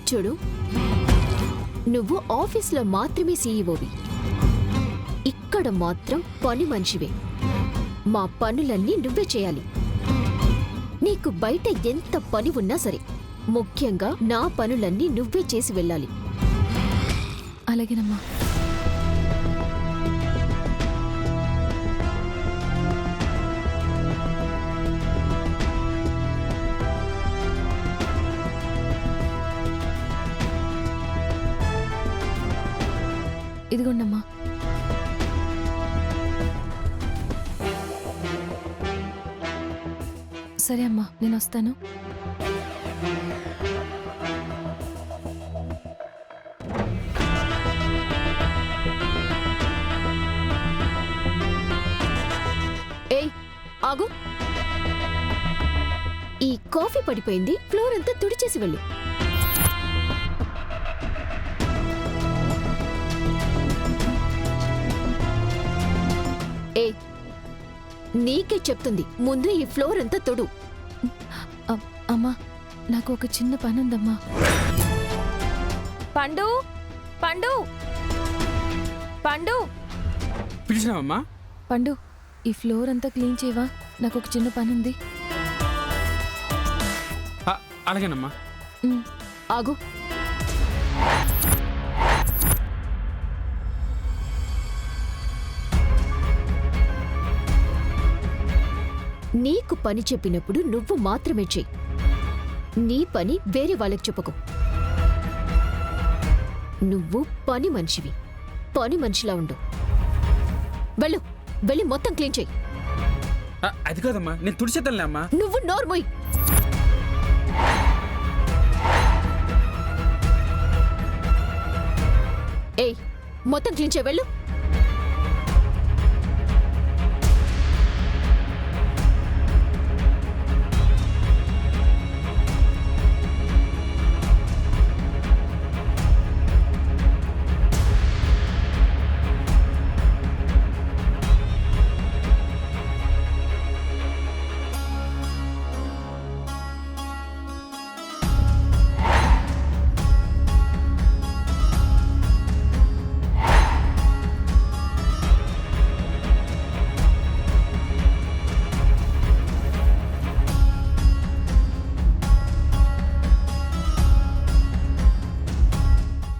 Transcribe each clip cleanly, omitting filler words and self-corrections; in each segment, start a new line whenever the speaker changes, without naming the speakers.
చూడు, నువ్వు ఆఫీస్లో మాత్రమే సీఈఓవి, ఇక్కడ మాత్రం పని మనిషివే. మా పనులన్నీ నువ్వే చేయాలి. నీకు బయట ఎంత పని ఉన్నా సరే, ముఖ్యంగా నా పనులన్నీ నువ్వే చేసి వెళ్ళాలి.
అలాగేనమ్మా. ఇదిగోండమ్మా. సరే అమ్మా, నేను వస్తాను.
ఏయ్ ఆగు, ఈ కాఫీ పడిపోయింది, ఫ్లోర్ అంతా తుడిచేసి వెళ్ళు. ఏయ్, నీకే చెప్తుంది, ముందు ఈ ఫ్లోర్ అంతా తొడు.
అమ్మా, నాకు ఒక చిన్న పని ఉందమ్మా. పండు, పండు, పండు,
పిలిచినావమ్మా?
పండు, ఈ ఫ్లోర్ అంతా క్లీన్ చేయవా? నాకు ఒక చిన్న పని ఉంది.
అలాగేనమ్మా.
ఆగు, నీకు పని చెప్పినప్పుడు నువ్వు మాత్రమే చెయ్యి. నీ పని వేరే వాళ్ళకి చెప్పకు. నువ్వు పని మనిషివి, పని మనిషిలా ఉండు. వెళ్ళు, వెళ్ళి మొత్తం క్లీన్ చెయ్యి.
అది కాదమ్మా, నేను తుడిచేద్దాంలే అమ్మా.
నువ్వు నోర్మోయ్. ఏయ్, మొత్తం క్లీన్ చేయి, వెళ్ళు.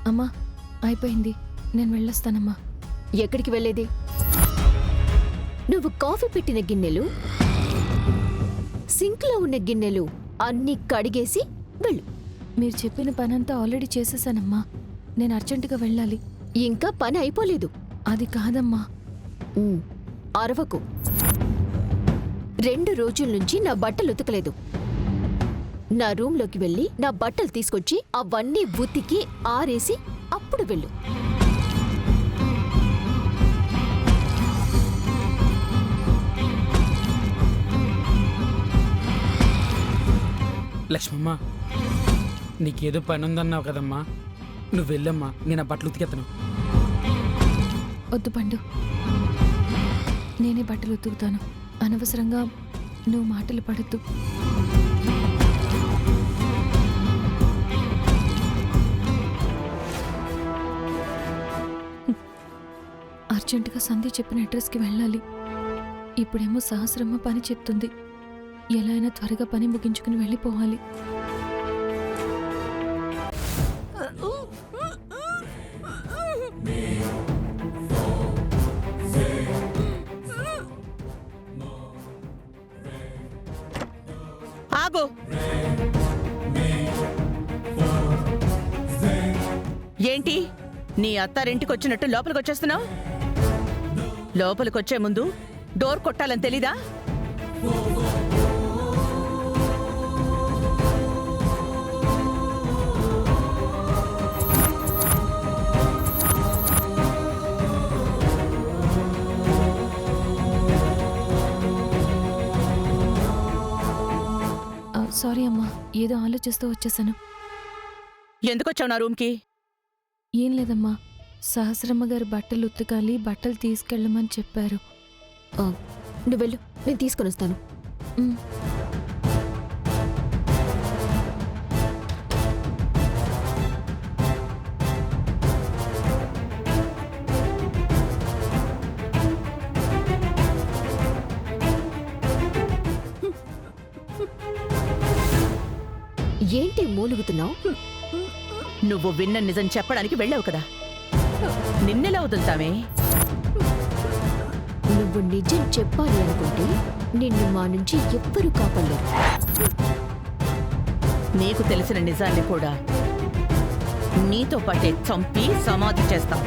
అమ్మా, అయిపోయింది, నేను వెళ్ళొస్తానమ్మా.
ఎక్కడికి వెళ్ళేది? నువ్వు కాఫీ పెట్టిన గిన్నెలు, సింక్లో ఉన్న గిన్నెలు అన్నీ కడిగేసి వెళ్ళు.
మీరు చెప్పిన పనంతా ఆల్రెడీ చేసేసానమ్మా. నేను అర్జెంటుగా వెళ్ళాలి.
ఇంకా పని అయిపోలేదు.
అది కాదమ్మా.
అరవకు. 2 రోజుల నుంచి నా బట్టలు ఉతకలేదు. నా రూంలోకి వెళ్ళి నా బట్టలు తీసుకొచ్చి అవన్నీ ఉతికి ఆరేసి అప్పుడు వెళ్ళు.
లక్ష్మమ్మ, నీకేదో పని ఉందన్నావు కదమ్మా, నువ్వు వెళ్ళమ్మా, నేను ఆ బట్టలు ఉతికెత్తను.
వద్దు పండు, నేనే బట్టలు ఉతుకుతాను. అనవసరంగా నువ్వు మాటలు పడద్దు. అర్జెంటుగా సంధ్య చెప్పిన అడ్రస్కి వెళ్ళాలి. ఇప్పుడేమో సహస్రమ్మ పని చెప్తుంది. ఎలా అయినా త్వరగా పని ముగించుకుని వెళ్ళిపోవాలి.
ఆగు. ఏంటి నీ అత్తారింటికొచ్చినట్టు లోపలికొచ్చేస్తున్నావు? లోపలికొచ్చే ముందు డోర్ కొట్టాలని తెలీదా?
సారీ అమ్మా, ఏదో ఆలోచిస్తూ వచ్చేసాను.
ఎందుకొచ్చావు నా రూమ్కి?
ఏం లేదమ్మా, సహస్రమ్మ గారు బట్టలు ఉతకాలి, బట్టలు తీసుకెళ్ళమని చెప్పారు.
నువ్వు వెళ్ళు, నేను తీసుకొని వస్తాను. ఏంటి మూలుగుతున్నావు?
నువ్వు విన్న నిజం చెప్పడానికి వెళ్ళావు కదా, నిన్నెలా వదులుతామే?
నువ్వు నిజం చెప్పాలి అనుకుంటే నిన్ను మా నుంచి ఎవ్వరూ కాపాడలేరు.
నీకు తెలిసిన నిజాన్ని కూడా నీతో పాటే చంపి సమాధి చేస్తాం.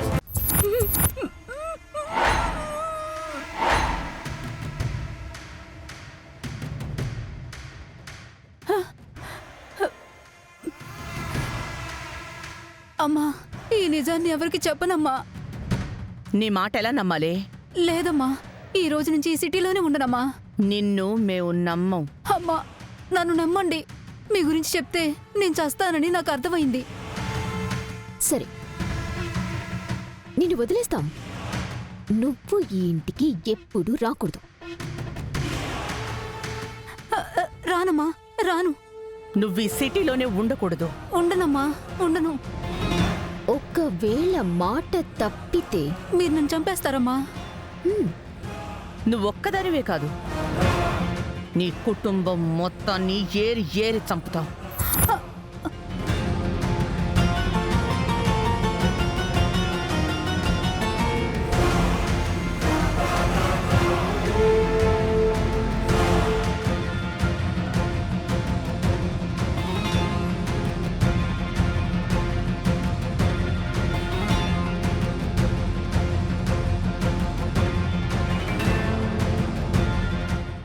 అమ్మా, ఈ నిజాన్ని ఎవరికి చెప్పనమ్మా.
నీ మాట ఎలా నమ్మాలి?
లేదమ్మా, ఈ రోజు నుంచి ఈ సిటీలోనే ఉండనమ్మా.
నిన్ను మేము నమ్మం.
అమ్మా, నన్ను నమ్మండి. మీ గురించి చెప్తే నేను చస్తానని నాకు అర్థమైంది.
సరే, నిన్ను వదిలేస్తాం. నువ్వు ఈ ఇంటికి ఎప్పుడూ రాకూడదు.
రానమ్మా, రాను.
నువ్వు ఈ సిటీలోనే ఉండకూడదు.
ఉండనమ్మా, ఉండను.
ఒక్కవేళ మాట తప్పితే
మీరు నన్ను చంపేస్తారమ్మా.
నువ్వొక్కదానివే కాదు, నీ కుటుంబం మొత్తాన్ని ఏరి ఏరి చంపుతావు.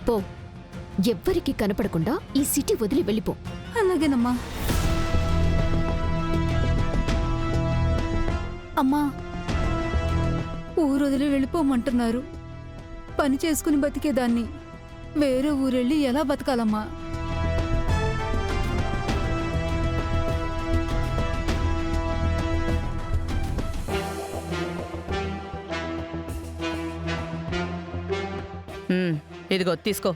పో, ఎవ్వరికి కనపడకుండా ఈ సిటీ వదిలి వెళ్ళిపో.
అలాగేనమ్మా. అమ్మా, ఊరు వదిలి వెళ్ళిపోమంటున్నారు. పని చేసుకుని బతికేదాన్ని వేరే ఊరెళ్ళి ఎలా బతకాలమ్మా?
ఇదిగో తీసుకో.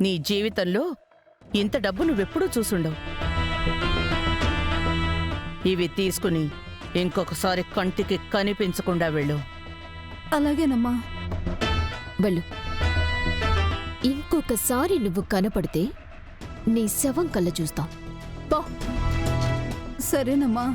నీ జీవితంలో ఇంత డబ్బు నువ్వెప్పుడూ చూసుండవు. ఇవి తీసుకుని ఇంకొకసారి కంటికి కనిపించకుండా వెళ్ళు.
అలాగేనమ్మా.
వెళ్ళు. ఇంకొకసారి నువ్వు కనపడితే నీ శవం కళ్ళ చూస్తాం. పో.
సరేనమ్మా.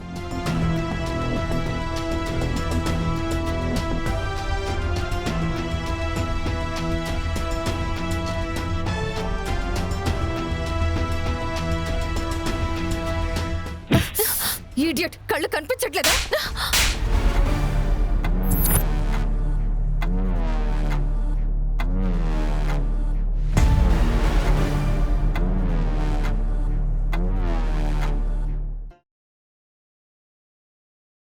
ఈడియట్, కళ్ళు కనిపించట్లేదా?